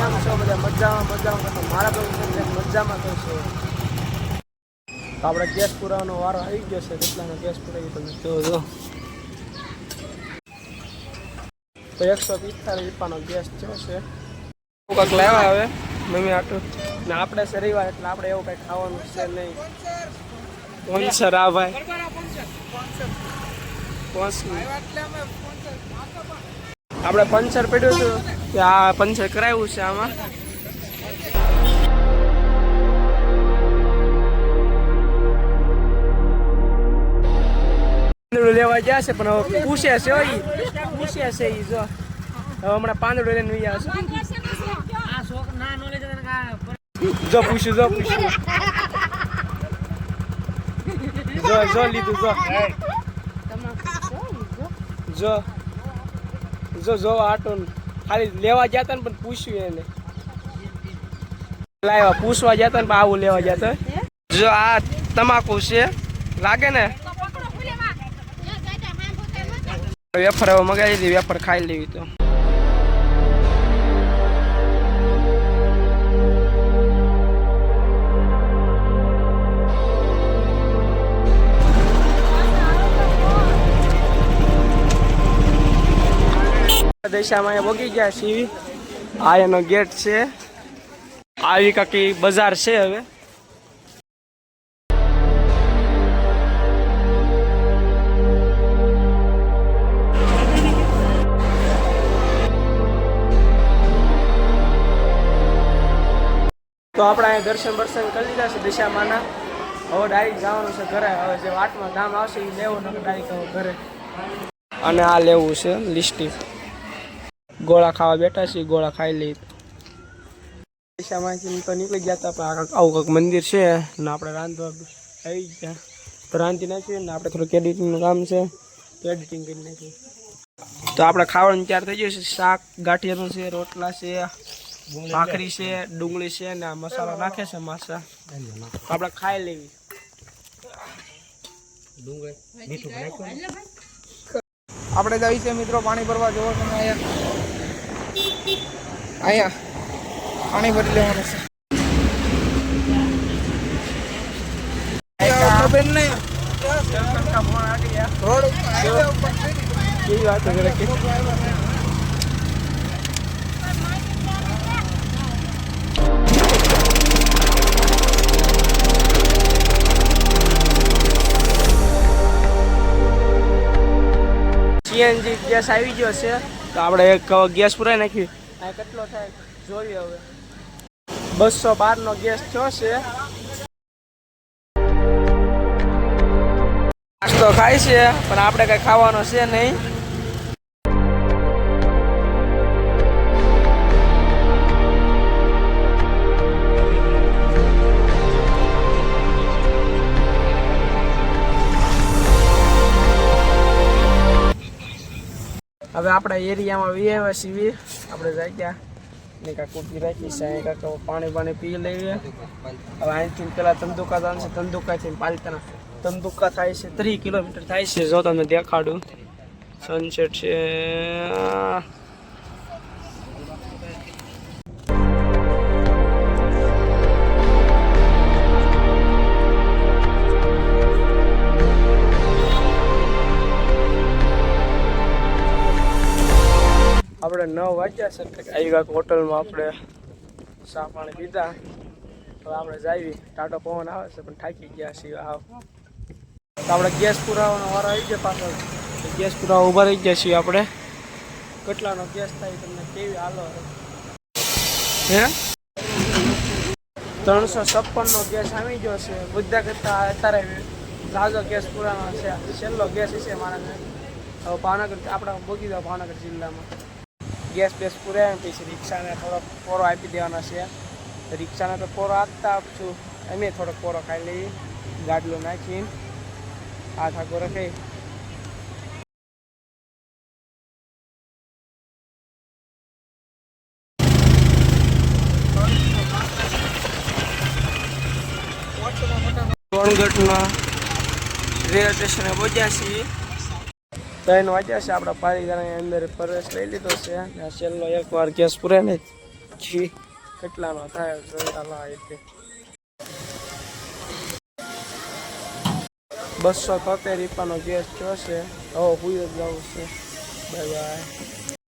કેમ છો બધા? મજામાં મારા તો મજામાં તો છે. તો આપણે ગેસ પુરાવાનો વારો આવી ગયો છે. કેટલાનો ગેસ પુરાવી તમે જોજો. તો 145 રૂપિયાનો ગેસ થયો છે. કંઈક લેવા આવે મમ્મી આટલું ને આપણે શરીવાર એટલે આપણે એવું કંઈક ખાવાનું છે નહીં. સ્પોન્સર આ ભાઈ આપણે પંચર પડ્યું હતું કે આ પંચર કરાવ્યું છે આમાં. લેવા ગયા છે પણ હવે પૂછે છે ઈ જો હવે હમણાં પાંદડું લઈને ગયા છે. જો પૂછ્યું જો લીધું જો આટો ખાલી લેવા ગયા હતા ને પણ પૂછ્યું એને લાવ્યા પૂછવા ગયા હતા ને પણ આવું લેવા ગયા હતા. જો આ તમાકુ છે લાગે ને વેફર હવે મગાવી દીધી. વેફર ખાઈ લેવી તો દિશામાં વગી ગયા છીએ. આ એનો ગેટ છે. આવી કાકી બજાર છે. હવે તો આપણે અહીંયા દર્શન કરી લીધા છે દિશામાંના. હવે ડાયરેક્ટ જવાનું છે ઘરે. હવે જે વાટમાં ધામ આવશે એ લેવું ને ડાયરેક્ટ હવે ઘરે. અને આ લેવું છે લિસ્ટિક. ગોળા ખાવા બેઠા છીએ. ગોળા ખાઈ લઈ દિશામાંથી તો નીકળી ગયા હતા. આપણે આવું કંઈક મંદિર છે ને આપણે રાંધવા આવી ગયા તો રાંધી નાખ્યું ને આપણે થોડુંક એડિટિંગનું કામ છે તો એડિટિંગ કરી નાખ્યું. તો આપણે ખાવાનું તૈયાર થઈ ગયું છે. શાક ગાંઠિયાનું છે, રોટલા છે, ભાખરી છે, ડુંગળી છે ને આ મસાલો નાખે છે માસા. આપણે ખાઈ લેવી. આપણે જઈએ છીએ મિત્રો પાણી ભરવા. જોવો તમે અહીંયા પાણી ભરી લેવાનું છે. સીએનજી ગેસ આવી ગયો છે તો આપણે એક ગેસ પુરાઈ નાખી. આ કેટલો થાય જોઈએ હવે. 212 નો ગેસ થયો છે. નાસ્તો ખાય છે પણ આપણે કઈ ખાવાનો છે નહીં. હવે આપણા એરિયામાં વીઆઈવા સીવી આપણે જાગ્યા ને કાંક કૂટી રાખી છે. અહીં કાંક પાણી પી લઈએ. હવે અહીંથી પેલા તંદુકા જવાનું છે. તંદુકાથી પાલિતાના તંદુકા થાય છે 3 કિલોમીટર થાય છે. જો તમને દેખાડું સનસેટ છે. આપણે 9 વાગ્યા છે એટલે આવી કાંક હોટલમાં આપણે ચા પાણી પીધા. તો આપણે જઈએ. ટાટો પવન આવે છે પણ થાકી ગયા છીએ. તો આપણે ગેસ પુરાવાનો વારો આવી ગયો પાછળ. ગેસ પુરાવા ઊભા રહી ગયા છીએ આપણે. કેટલાનો ગેસ થાય તમને કેવી હાલો હે 356 નો ગેસ આવી ગયો છે. બધા કરતા અત્યારે ઝાઝો ગેસ પુરાવાનો છે. છેલ્લો ગેસ છે મારા. હવે ભાવનગર આપણા બોગીદા ભાવનગર જિલ્લામાં ગેસ પુરાય પછી રિક્ષાને થોડો પોરો આપી દેવાનો છે. રિક્ષાને તો પોરો આપતા આપશું. અમે થોડોક પોરો ખાઈ લઈએ. ગાડલો નાખીને હાથ આગો રખી. સોનગઢના રેલવે સ્ટેશને પહોંચ્યા છીએ. 3 વાગ્યા છે. આપણા પાલીતાણાની અંદર પ્રવેશ લઈ લીધો છે. છેલ્લો એકવાર ગેસ પૂરે ને પછી કેટલાનો થાય ચાલો એટલે 273 રૂપિયાનો ગેસ થયો છે. હવે હુઈ જ જવું છે. Bye bye.